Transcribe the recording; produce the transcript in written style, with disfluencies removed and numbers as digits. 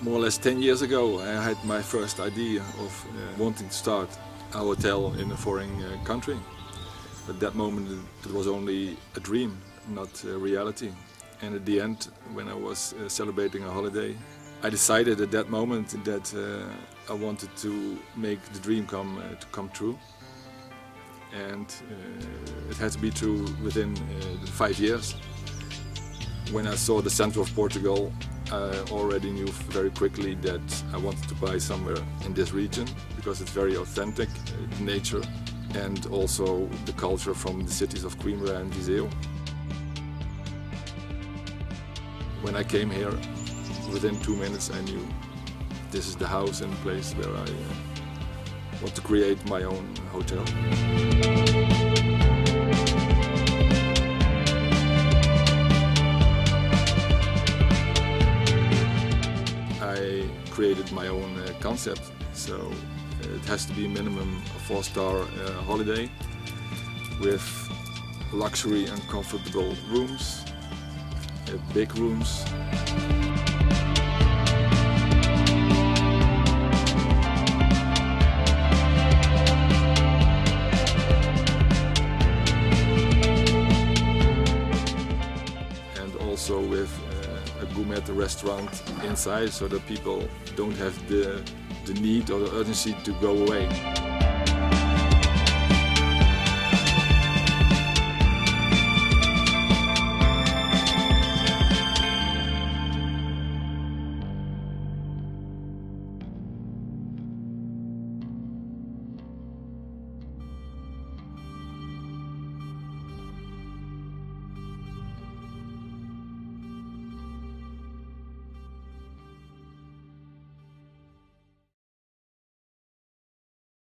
More or less 10 years ago, I had my first idea of wanting to start a hotel in a foreign country. At that moment it was only a dream, not a reality. And at the end, when I was celebrating a holiday, I decided at that moment that I wanted to make the dream come true. And it had to be true within 5 years. When I saw the center of Portugal, I already knew very quickly that I wanted to buy somewhere in this region because it's very authentic, nature, and also the culture from the cities of Coimbra and Viseu. When I came here, within 2 minutes I knew this is the house and place where I want to create my own hotel. I created my own concept, so it has to be minimum a 4-star holiday with luxury and comfortable rooms, big rooms. And also with a gourmet restaurant inside, so that people don't have the need or the urgency to go away.